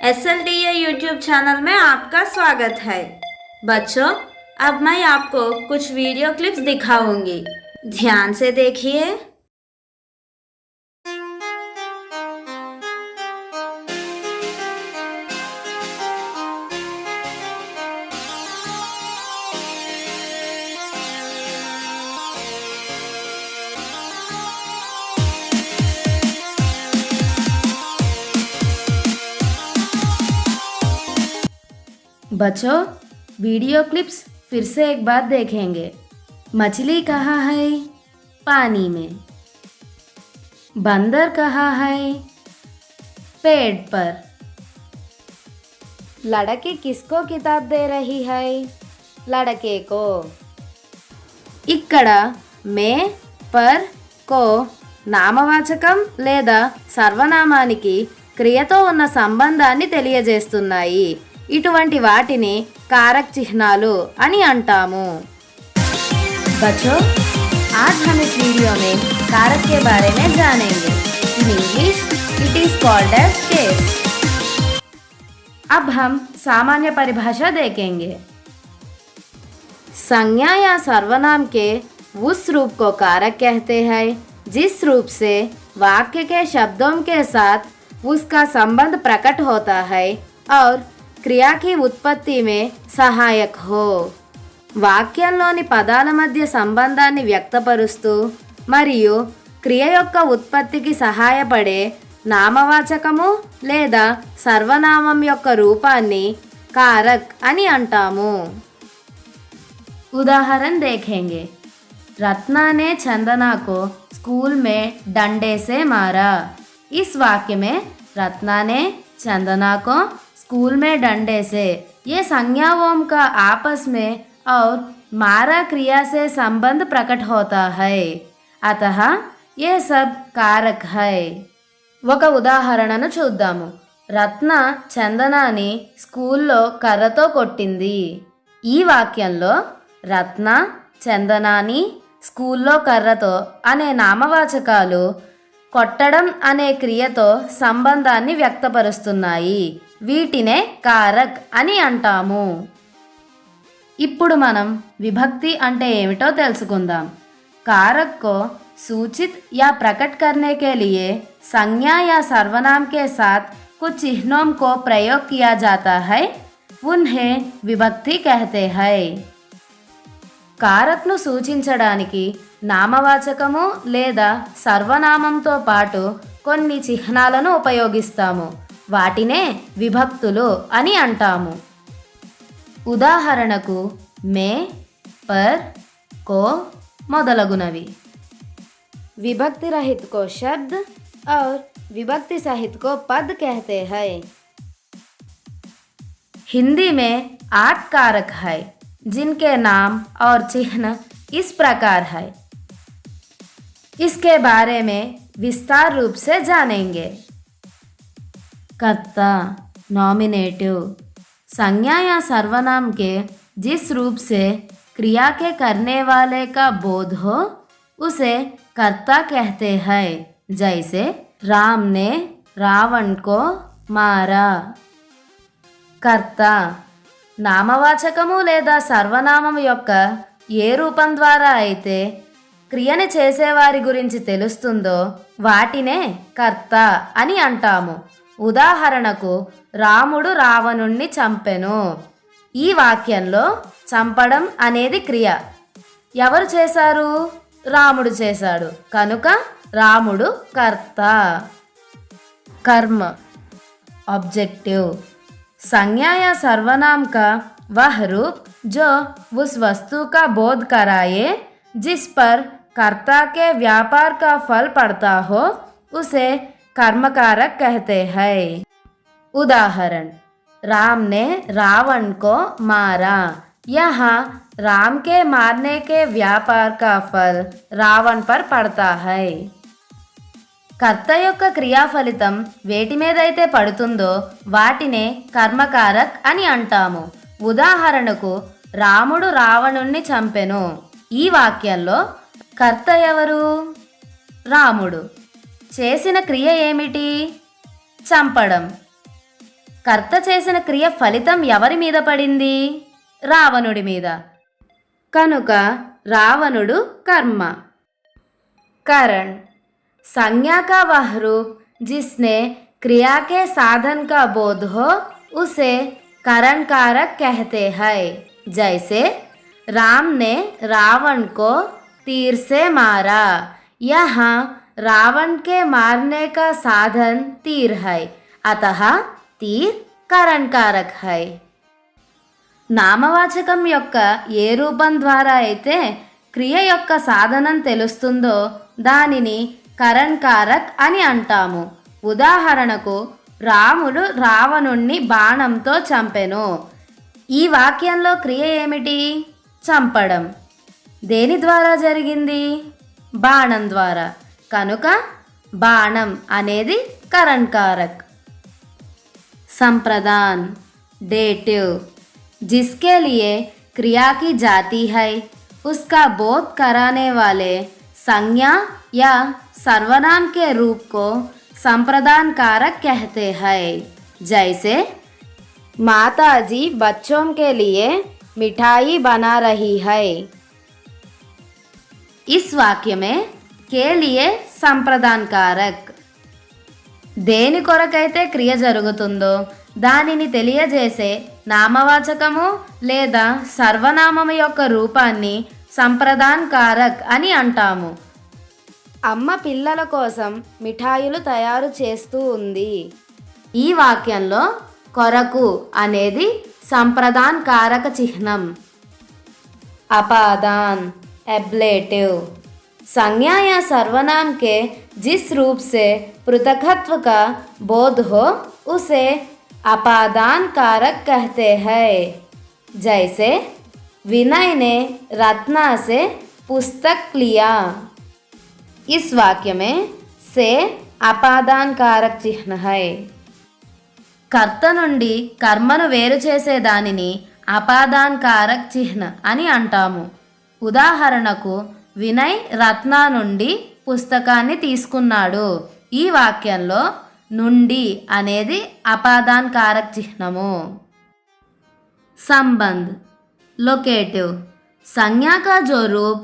SLTA YouTube channel में आपका स्वागत है। बच्चों, अब मैं आपको कुछ वीडियो क्लिप्स दिखाऊंगी। ध्यान से देखिए। बच्चों, वीडियो क्लिप्स फिर से एक बार देखेंगे। मछली कहाँ है? पानी में। बंदर कहाँ है? पेड़ पर। लड़की किसको किताब दे रही है? लड़के को। ఇక్కడ మే పర్ కో నామవాచకం లేదా సర్వనామానికి క్రియతో ఉన్న సంబంధాన్ని తెలియజేస్తున్నాయి. ఇటువంటి వాటిని कारक चिह्नाలు అని అంటాము. बच्चों, आज हम इस वीडियो में कारक के बारे में जानेंगे. In English, it is called as case. अब हम सामान्य परिभाषा देखेंगे. संज्ञा या सर्वनाम के उस रूप को कारक कहते हैं जिस रूप से वाक्य के शब्दों के साथ उसका संबंध प्रकट होता है और క్రియా की ఉత్పత్తి में సహాయక్ హో. వాక్యంలోని పదాల మధ్య సంబంధాన్ని వ్యక్తపరుస్తూ మరియు క్రియ యొక్క ఉత్పత్తికి సహాయపడే నామవాచకము లేదా సర్వనామం యొక్క రూపాన్ని कारक అని అంటాము. उदाहरण देखेंगे. रत्ना ने चंदना को स्कूल में डंडे से मारा. इस वाक्य में रत्ना ने चंदना को स्कूल में डंडे से ये संज्ञाओं का आपस में और मारा क्रिया से संबंध प्रकट होता है. अतः ये सब कारक है. ఒక ఉదాహరణను చూద్దాము. రత్న చందనాని స్కూల్లో కర్రతో కొట్టింది. ఈ వాక్యంలో రత్న, చందనాని, స్కూల్లో కర్రతో అనే నామవాచకాలు కొట్టడం అనే క్రియతో సంబంధాన్ని వ్యక్తపరుస్తున్నాయి. వీటినే కారక్ అని అంటాము. ఇప్పుడు మనం విభక్తి అంటే ఏమిటో తెలుసుకుందాం. कारक को सूचित या प्रकट करने के लिए संज्ञा या सर्वनाम के साथ कुछ चिन्हों को प्रयोग किया जाता है. उन्हें विभक्ति कहते हैं. కారక్ను సూచించడానికి నామవాచకము లేదా సర్వనామంతో పాటు కొన్ని చిహ్నాలను ఉపయోగిస్తాము. వాటినే విభక్తులు అని అంటాము. ఉదాహరణకు మే, పర్, కో మొదలగునవి. विभक्ति रहित को शब्द और विभक्ति सहित को पद कहते हैं. हिंदी में 8 कारक है जिनके नाम और चिन्ह इस प्रकार है. इसके बारे में विस्तार रूप से जानेंगे. कर्ता नॉमिनेटिव. संज्ञा या सर्वनाम के जिस रूप से क्रिया के करने वाले का बोध हो उसे कर्ता कहते हैं. जैसे राम ने रावण को मारा. कर्ता నామవాచకము లేదా సర్వనామం యొక్క ఏ రూపం ద్వారా అయితే క్రియని చేసేవారి గురించి తెలుస్తుందో వాటినే కర్త అని అంటాము. ఉదాహరణకు రాముడు రావణుణ్ణి చంపెను. ఈ వాక్యంలో చంపడం అనేది క్రియ. ఎవరు చేశారు? రాముడు చేశాడు. కనుక రాముడు కర్త. कर्म ऑब्जेक्टिव. संज्ञा या सर्वनाम का वह रूप जो उस वस्तु का बोध कराए जिस पर कर्ता के व्यापार का फल पड़ता हो उसे कर्मकारक कहते हैं. उदाहरण राम ने रावण को मारा. यहाँ राम के मारने के व्यापार का फल रावण पर पड़ता है. కర్త యొక్క క్రియా ఫలితం వేటి మీదైతే పడుతుందో వాటినే కర్మకారక్ అని అంటాము. ఉదాహరణకు రాముడు రావణుణ్ణి చంపెను. ఈ వాక్యంలో కర్త ఎవరు? రాముడు. చేసిన క్రియ ఏమిటి? చంపడం. కర్త చేసిన క్రియ ఫలితం ఎవరి మీద పడింది? రావణుడి మీద. కనుక రావణుడు కర్మ. करण संज्ञा का वह रूप जिसने क्रिया के साधन का बोध हो उसे करण कारक कहते हैं। जैसे राम ने रावण को तीर से मारा, यहाँ रावण के मारने का साधन तीर है, अतः तीर करण कारक है। నామవాచకం యొక్క ఏ రూపం ద్వారా అయితే క్రియ యొక్క సాధనం తెలుస్తుందో దానిని కరణ్ కారక్ అని అంటాము. ఉదాహరణకు రాముడు రావణుణ్ణి బాణంతో చంపెను. ఈ వాక్యంలో క్రియ ఏమిటి? చంపడం. దేని ద్వారా జరిగింది? బాణం ద్వారా. కనుక బాణం అనేది కరణ్ కారక్. संप्रदान डेटिव जिसके लिए क्रिया की जाती है उसका बोध कराने वाले संज्ञा या सर्वनाम के रूप को संप्रदान कारक कहते हैं। जैसे माताजी बच्चों के लिए मिठाई बना रही है। इस वाक्य में के लिए संप्रदान कारक దేని కొరకైతే క్రియ జరుగుతుందో దానిని తెలియజేసే నామవాచకము లేదా సర్వనామము యొక్క రూపాన్ని సంప్రదాన్ కారక్ అని అంటాము. అమ్మ పిల్లల కోసం మిఠాయిలు తయారు చేస్తూ ఉంది. ఈ వాక్యంలో కొరకు అనేది సంప్రదాన్ కారక చిహ్నం. అపాదాన్ एब्लेटिव संज्ञा या सर्वनाम के जिस रूप से पृथकत्व का बोध हो उसे अपादान कारक कहते हैं। जैसे विनय ने रत्ना से पुस्तक लिया। इस वाक्य में से अपादान कारक चिह्न है। కర్త నుండి కర్మను వేరు చేసే దానిని అపాదాన్ కారక్ చిహ్న అని అంటాము. ఉదాహరణకు వినయ్ రత్న నుండి పుస్తకాన్ని తీసుకున్నాడు. ఈ వాక్యంలో నుండి అనేది అపాదాన్ కారక్ చిహ్నము. संबंध लोकेटिव संज्ञा का जो रूप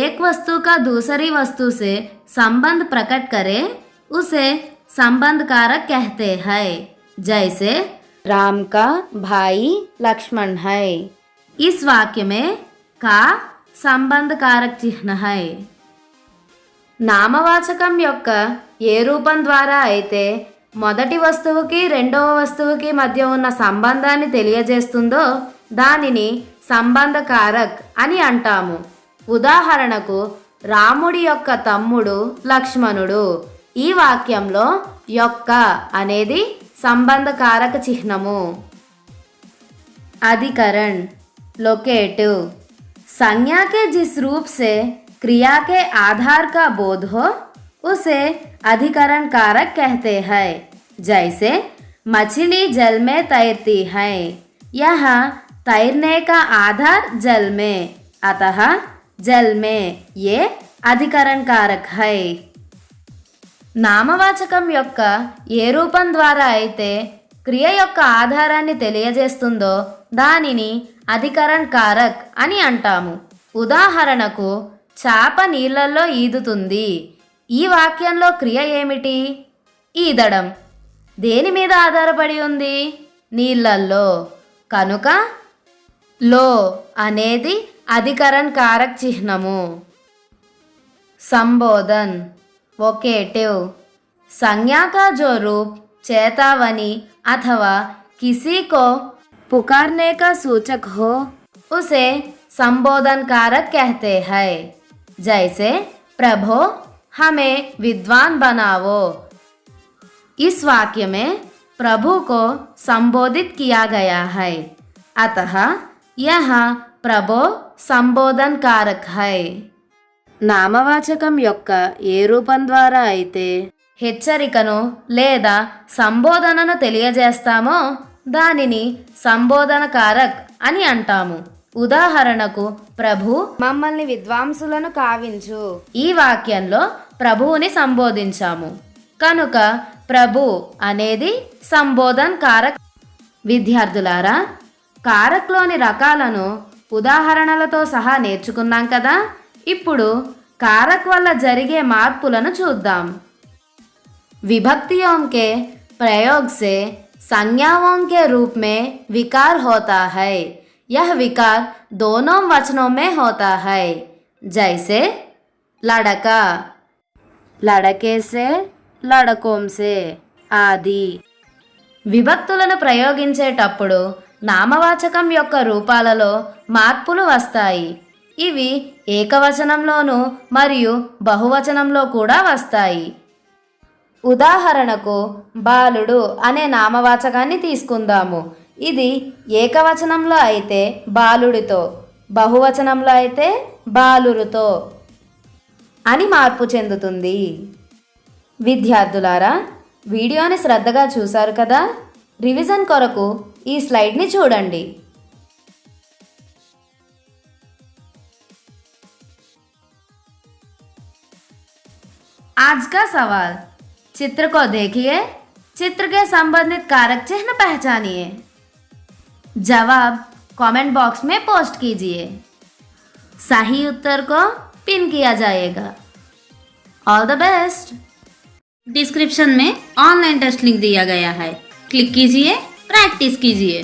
एक वस्तु का दूसरी वस्तु से संबंध प्रकट करे उसे संबंध कारक कहते हैं। जैसे राम का भाई लक्ष्मण है। इस वाक्य में का సంబంధ కారక చిహ్న హై. నామవాచకం యొక్క ఏ రూపం ద్వారా అయితే మొదటి వస్తువుకి రెండవ వస్తువుకి మధ్య ఉన్న సంబంధాన్ని తెలియజేస్తుందో దానిని సంబంధ కారక్ అని అంటాము. ఉదాహరణకు రాముడి యొక్క తమ్ముడు లక్ష్మణుడు. ఈ వాక్యంలో యొక్క అనేది సంబంధ కారక చిహ్నము. అధికరణ్ लोकेटिव संज्ञा के जिस रूप से क्रिया के आधार का बोध हो उसे अधिकरण कारक कहते हैं। जैसे मछली जल में तैरती है, यहाँ तैरने का आधार जल में, अतः जल में ये अधिकरण कारक है. నామవాచకం యొక్క ఏ రూపం ద్వారా అయితే క్రియ యొక్క ఆధారాన్ని తెలియజేస్తుందో దానిని అధికరణ్ కారక్ అని అంటాము. ఉదాహరణకు చాప నీళ్ళల్లో ఈదుతుంది. ఈ వాక్యంలో క్రియ ఏమిటి? ఈదడం. దేని మీద ఆధారపడి ఉంది? నీళ్ళల్లో. కనుక లో అనేది అధికరణ్ కారక్ చిహ్నము. संबोधन वोकेटिव संज्ञा का जो रूप चेतावनी अथवा किसी को पुकारने का सूचक हो उसे संबोधन कारक कहते हैं. जैसे प्रभो हमें विद्वान बनाओ. इस वाक्य में प्रभु को संबोधित किया गया है, अतः यह प्रभो संबोधन कारक है. నామవాచకం యొక్క ఏ రూపం ద్వారా అయితే హెచ్చరికను లేదా సంబోధనను తెలియజేస్తామో దానిని సంబోధన కారక్ అని అంటాము. ఉదాహరణకు ప్రభు మమ్మల్ని విద్వాంసులను కావించు. ఈ వాక్యంలో ప్రభువుని సంబోధించాము. కనుక ప్రభు అనేది సంబోధన్ కారక్ విద్యార్థులారా, కారక్లోని రకాలను ఉదాహరణలతో సహా నేర్చుకున్నాం కదా. ఇప్పుడు कारक వల్ల జరిగే మార్పులను చూద్దాం. विभक्तियों के प्रयोग से संज्ञाओं के रूप में विकार होता है. यह विकार दोनों वचनों में होता है, जैसे लड़का, लड़के से, लड़कों से आदि. విభక్తులను ప్రయోగించేటప్పుడు నామవాచకం యొక్క రూపాలలో మార్పులు వస్తాయి. ఇవి ఏకవచనంలోనూ మరియు బహువచనంలో కూడా వస్తాయి. ఉదాహరణకు బాలుడు అనే నామవాచకాన్ని తీసుకుందాము. ఇది ఏకవచనంలో అయితే బాలుడితో, బహువచనంలో అయితే బాలురుతో అని మార్పు చెందుతుంది. విద్యార్థులారా, వీడియోని శ్రద్ధగా చూశారు కదా. రివిజన్ కొరకు ఈ స్లైడ్ని చూడండి. आज का सवाल, चित्र को देखिए, चित्र के संबंधित कारक चिन्ह पहचानिए. जवाब कमेंट बॉक्स में पोस्ट कीजिए. सही उत्तर को पिन किया जाएगा. All the best. डिस्क्रिप्शन में ऑनलाइन टेस्ट लिंक दिया गया है, क्लिक कीजिए, प्रैक्टिस कीजिए.